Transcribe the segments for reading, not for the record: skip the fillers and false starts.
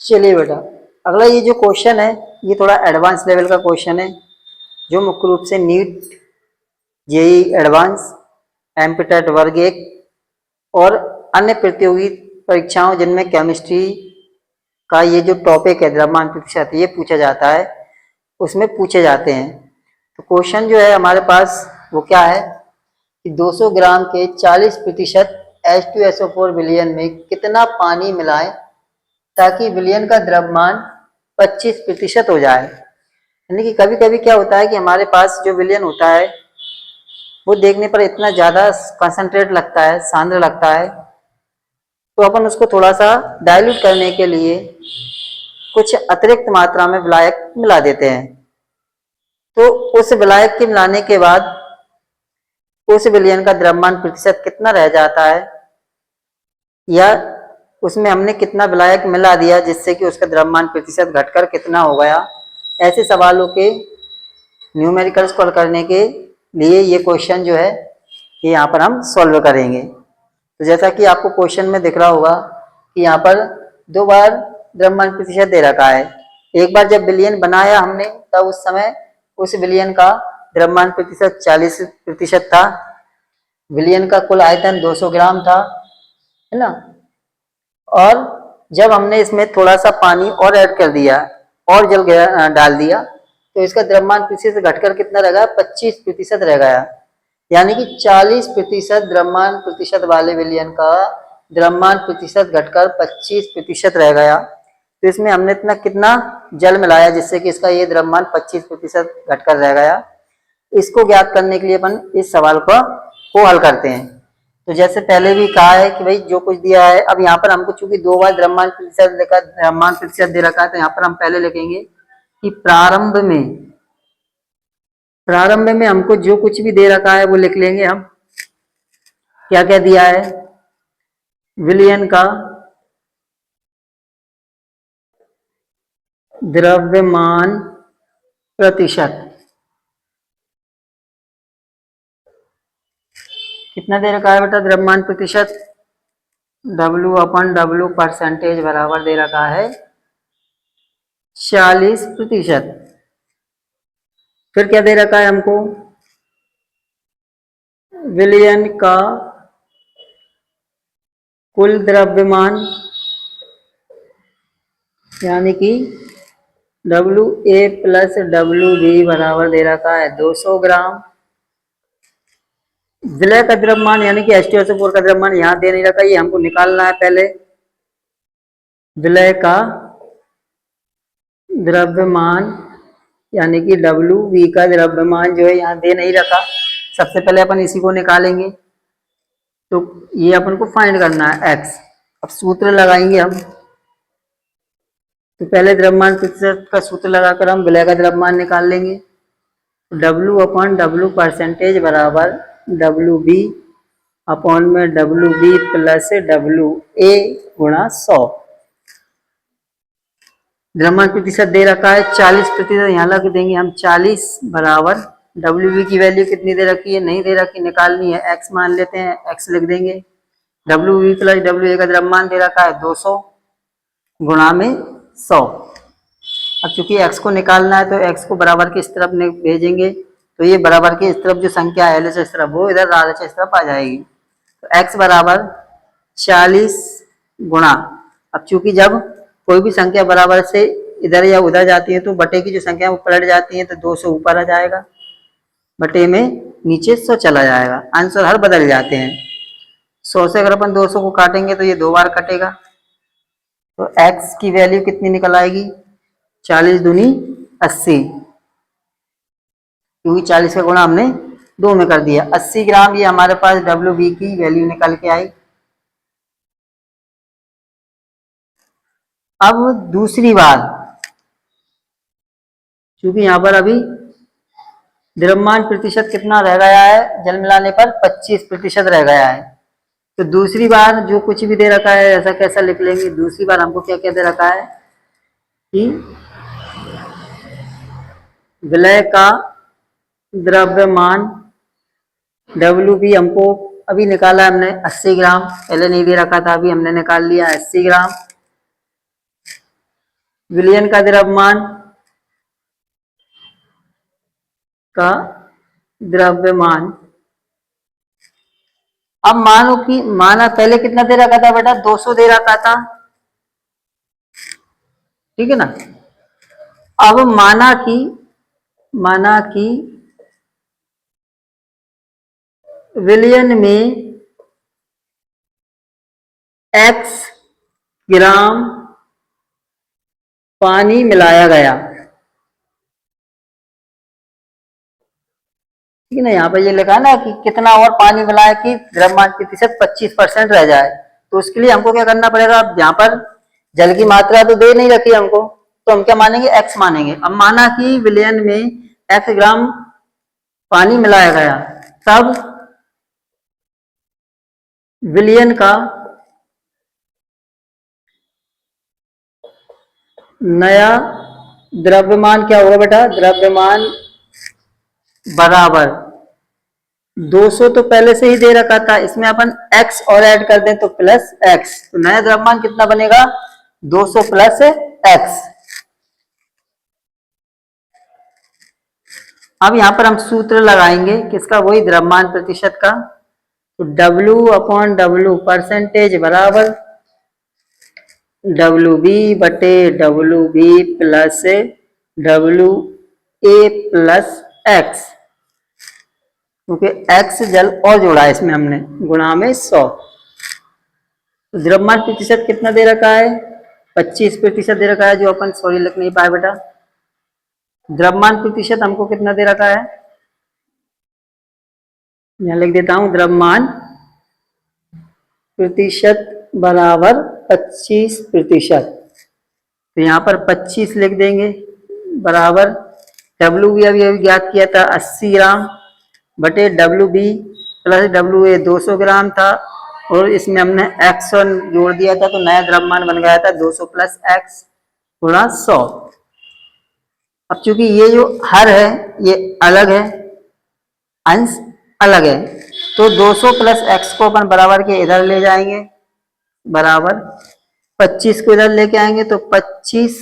चलिए बेटा, अगला ये जो क्वेश्चन है ये थोड़ा एडवांस लेवल का क्वेश्चन है जो मुख्य रूप से नीट, जेई एडवांस, एमपीटेट वर्ग 1 और अन्य प्रतियोगी परीक्षाओं जिनमें केमिस्ट्री का ये जो टॉपिक है द्रव्यमान प्रतिशत ये पूछा जाता है, उसमें पूछे जाते हैं। तो क्वेश्चन जो है हमारे पास वो क्या है कि 200 ग्राम के 40% H2SO4 विलयन में कितना पानी मिलाएं ताकि विलयन का द्रव्यमान 25% हो जाए। यानी कि कभी कभी क्या होता है कि हमारे पास जो विलयन होता है वो देखने पर इतना ज़्यादा कंसंट्रेट लगता है, सांद्र लगता है, तो अपन उसको थोड़ा सा डाइल्यूट करने के लिए कुछ अतिरिक्त मात्रा में विलायक मिला देते हैं। तो उस विलायक के मिलाने के बाद उस विलयन का द्रव्यमान प्रतिशत कितना रह जाता है, या उसमें हमने कितना विलायक मिला दिया जिससे कि उसका द्रव्यमान प्रतिशत घटकर कितना हो गया। ऐसे सवालों के न्यूमेरिकल्स को हल करने के लिए ये क्वेश्चन जो है ये यहाँ पर हम सॉल्व करेंगे। तो जैसा कि आपको क्वेश्चन में दिख रहा होगा कि यहाँ पर 2 बार द्रव्यमान प्रतिशत दे रखा है। एक बार जब विलयन बनाया हमने तब उस समय उस विलयन का द्रव्यमान प्रतिशत 40% था। विलयन का कुल आयतन 200 ग्राम था, है ना। और जब हमने इसमें थोड़ा सा पानी और ऐड कर दिया और जल डाल दिया तो इसका द्रव्यमान प्रतिशत घटकर कितना रह गया, 25% रह गया। यानी कि 40% द्रव्यमान प्रतिशत वाले विलयन का द्रव्यमान प्रतिशत घटकर 25% रह गया। तो इसमें हमने इतना कितना जल मिलाया जिससे कि इसका ये द्रव्यमान 25% घटकर रह गया। इसको ज्ञात करने के लिए अपन इस सवाल को हल करते हैं। तो जैसे पहले भी कहा है कि भाई जो कुछ दिया है, अब यहाँ पर हमको चूंकि 2 बार द्रव्यमान प्रतिशत दे रखा है तो यहाँ पर हम पहले लिखेंगे कि प्रारंभ में हमको जो कुछ भी दे रखा है वो लिख लेंगे हम। क्या क्या दिया है, विलयन का द्रव्यमान प्रतिशत कितना दे रखा है बेटा, द्रव्यमान प्रतिशत W/W परसेंटेज बराबर दे रखा है 40%। फिर क्या दे रखा है हमको, विलयन का कुल द्रव्यमान यानी कि WA + WB बराबर दे रखा है 200 ग्राम। विलय का द्रव्यमान यानी कि H2SO4 का द्रव्यमान यहाँ दे नहीं रखा, ये हमको निकालना है पहले। विलय का द्रव्यमान यानी कि WB का द्रव्यमान जो है यहाँ दे नहीं रखा, सबसे पहले अपन इसी को निकालेंगे। तो ये अपन को फाइंड करना है x। अब सूत्र लगाएंगे हम। तो पहले द्रव्यमान प्रतिशत का सूत्र लगाकर हम विलय का द्रव्यमान निकाल लेंगे। W/W परसेंटेज बराबर WB अपॉन में WB + WA गुणा 100। द्रव्यमान प्रतिशत दे रखा है 40%, यहाँ लग देंगे हम 40 बराबर WB की वैल्यू कितनी दे रखी है, नहीं दे रखी, निकालनी है, x मान लेते हैं, x लिख देंगे। WB + WA का द्रव्यमान दे रखा है 200 गुणा में 100। अब चूंकि x को निकालना है तो x को बराबर की इस तरफ भेजेंगे, तो ये बराबर की इस तरफ जो संख्या है LHS इस तरफ, वो इधर RHS इस तरफ आ जाएगी। तो x बराबर 40 गुणा, अब चूंकि जब कोई भी संख्या बराबर से इधर या उधर जाती है तो बटे की जो संख्या वो पलट जाती है, तो 200 ऊपर आ जाएगा, बटे में नीचे 100 चला जाएगा, आंसर हर बदल जाते हैं। 100 से अगर अपन 200 को काटेंगे तो ये 2 बार कटेगा, तो x की वैल्यू कितनी निकल आएगी, 40 दूनी 80, क्योंकि 40 का गुणा हमने 2 में कर दिया। 80 ग्राम ये हमारे पास WB की वैल्यू निकल के आई। अब दूसरी बार, क्योंकि यहाँ पर अभी द्रव्यमान प्रतिशत कितना रह गया है, जल मिलाने पर 25% रह गया है। तो दूसरी बार जो कुछ भी दे रखा है ऐसा कैसा लिख लेंगे। दूसरी बार हमको क्या क्या दे रखा है कि विलय का द्रव्यमान WB हमको अभी निकाला हमने 80 ग्राम, पहले नहीं दे रखा था, अभी हमने निकाल लिया 80 ग्राम। विलयन का द्रव्यमान का द्रव्यमान। अब मानो कि माना पहले कितना दे रखा था बेटा, 200 दे रखा था, ठीक है ना। अब माना कि विलयन में x ग्राम पानी मिलाया गया, ठीक है ना। यहाँ पर ये लिखा है ना कि कितना और पानी मिलाए कि द्रव्यमान प्रतिशत 25% रह जाए। तो उसके लिए हमको क्या करना पड़ेगा, अब यहाँ पर जल की मात्रा तो दे नहीं रखी हमको, तो हम क्या मानेंगे, x मानेंगे। अब माना कि विलयन में x ग्राम पानी मिलाया गया, तब विलयन का नया द्रव्यमान क्या होगा बेटा, द्रव्यमान बराबर 200 तो पहले से ही दे रखा था, इसमें अपन x और ऐड कर दें तो प्लस x, तो नया द्रव्यमान कितना बनेगा, 200 प्लस x। अब यहां पर हम सूत्र लगाएंगे किसका, वही द्रव्यमान प्रतिशत का। तो W अपॉन W परसेंटेज बराबर WB बटे WB plus WA plus x, क्योंकि x जल और जोड़ा है इसमें हमने, गुणा में 100। तो द्रव्यमान प्रतिशत कितना दे रखा है, 25% दे रखा है, जो अपन सॉरी लिख नहीं पाए बेटा। द्रव्यमान प्रतिशत हमको कितना दे रखा है, यहां लिख देता हूं, द्रव्यमान प्रतिशत बराबर 25%। तो यहाँ पर 25 लिख देंगे बराबर डब्ल्यू बी अभी अभी ज्ञात किया था 80 ग्राम बटे W B plus W A 200 gram था, और इसमें हमने एक्स जोड़ दिया था, तो नया द्रव्यमान बन गया था 200 प्लस एक्स गुणा 100। अब चूंकि ये जो हर है ये अलग है, अंश अलग है, तो 200 प्लस एक्स को अपन बराबर के इधर ले जाएंगे, बराबर 25 को इधर लेके आएंगे, तो 25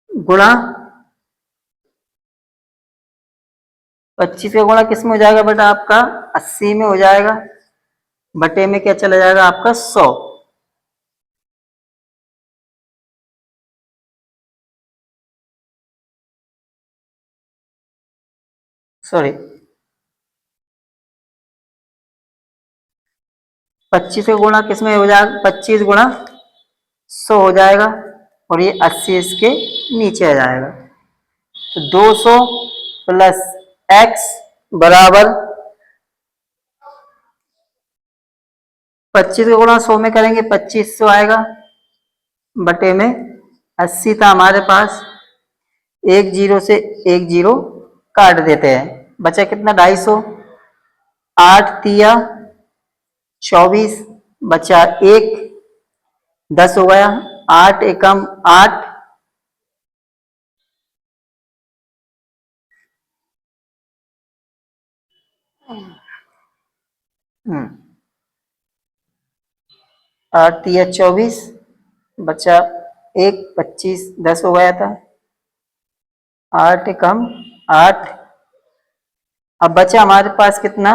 गुणा 25 का गुणा किस में हो जाएगा बेटा, आपका 80 में हो जाएगा, बटे में क्या चला जाएगा आपका 100। सॉरी 25 का गुणा किस में हो जाएगा, 25 गुणा 100 हो जाएगा, और ये 80 इसके नीचे आ जाएगा। तो 200 प्लस एक्स बराबर 25 का गुणा 100 में करेंगे 2500 आएगा, बटे में 80 था हमारे पास, एक जीरो से एक जीरो काट देते हैं, बचा कितना 250, 8 तिया 24, बचा एक 10 हो गया, 8 एकम 8, हम्म 8 तिया 24, बचा एक 25, 10 हो गया था, 8 एकम 8। अब बचा हमारे पास कितना,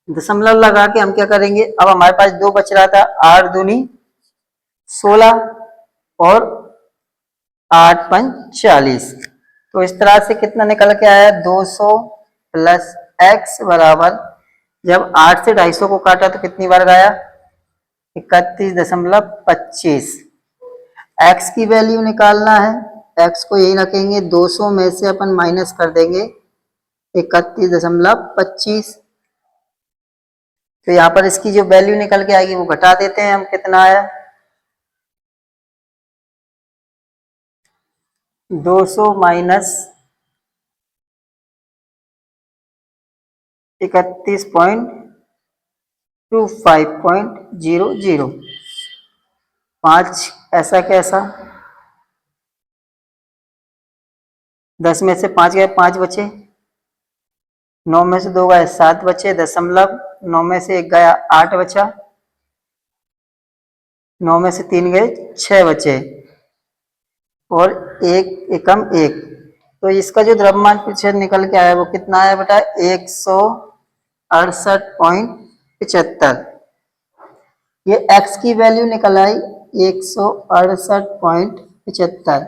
दशमलव लगा के हम क्या करेंगे, अब हमारे पास दो बच रहा था, 8 दूनी 16 और 8 पंच 40, तो इस तरह से कितना निकल के आया, 200 प्लस एक्स बराबर, जब 8 से 250 को काटा तो कितनी बार गया, 31.25। एक्स की वैल्यू निकालना है, एक्स को यही रखेंगे, 200 में से अपन माइनस कर देंगे 31.25, तो यहाँ पर इसकी जो वैल्यू निकल के आएगी वो घटा देते हैं हम, कितना आया, 200 माइनस 31.25.00, 5 ऐसा कैसा, 10 में से 5 गए, 5 बचे, 9 में से 2 गए 7 बचे, दशमलव 9 में से 1 गया 8 बचा, 9 में से 3 गए 6 बचे, और 1 एकम 1। तो इसका जो द्रव्यमान प्रतिशत निकल के आया वो कितना आया बेटा? 168.75। ये x की वैल्यू निकल आई 168.75।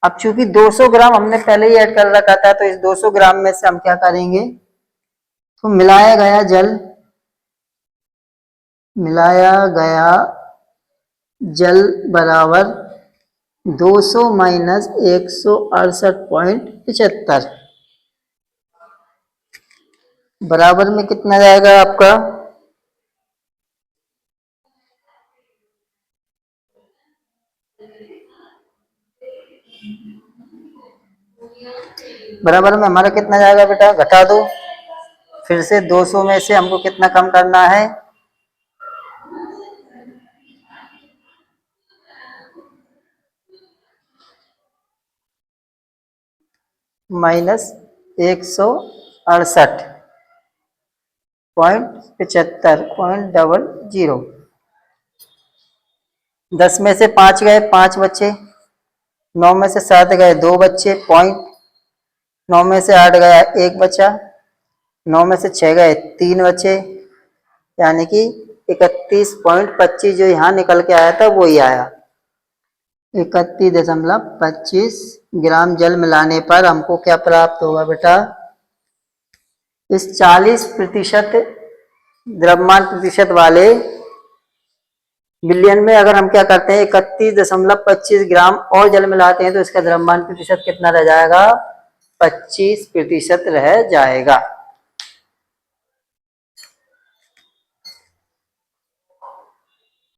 अब चूंकि 200 ग्राम हमने पहले ही ऐड कर रखा था, तो इस 200 ग्राम में से हम क्या करेंगे, तो मिलाया गया जल बराबर 200 माइनस 168.75 बराबर में कितना जाएगा आपका? बराबर में हमारा कितना जाएगा बेटा? घटा दो फिर से, 200 में से हमको कितना कम करना है? माइनस 168.75 10 में से 5 गए 5 बचे, 9 में से 7 गए 2 बच्चे, 9 में से 8 गया 1 बचा, 9 में से 6 गए 3 बचे, यानी कि 31.25 जो यहाँ निकल के आया था वही आया। 31.25 ग्राम जल मिलाने पर हमको क्या प्राप्त होगा बेटा? इस 40% द्रव्यमान प्रतिशत वाले मिलियन में अगर हम क्या करते हैं 31.25 ग्राम और जल मिलाते हैं तो इसका द्रव्यमान प्रतिशत कितना रह जाएगा? 25% रह जाएगा।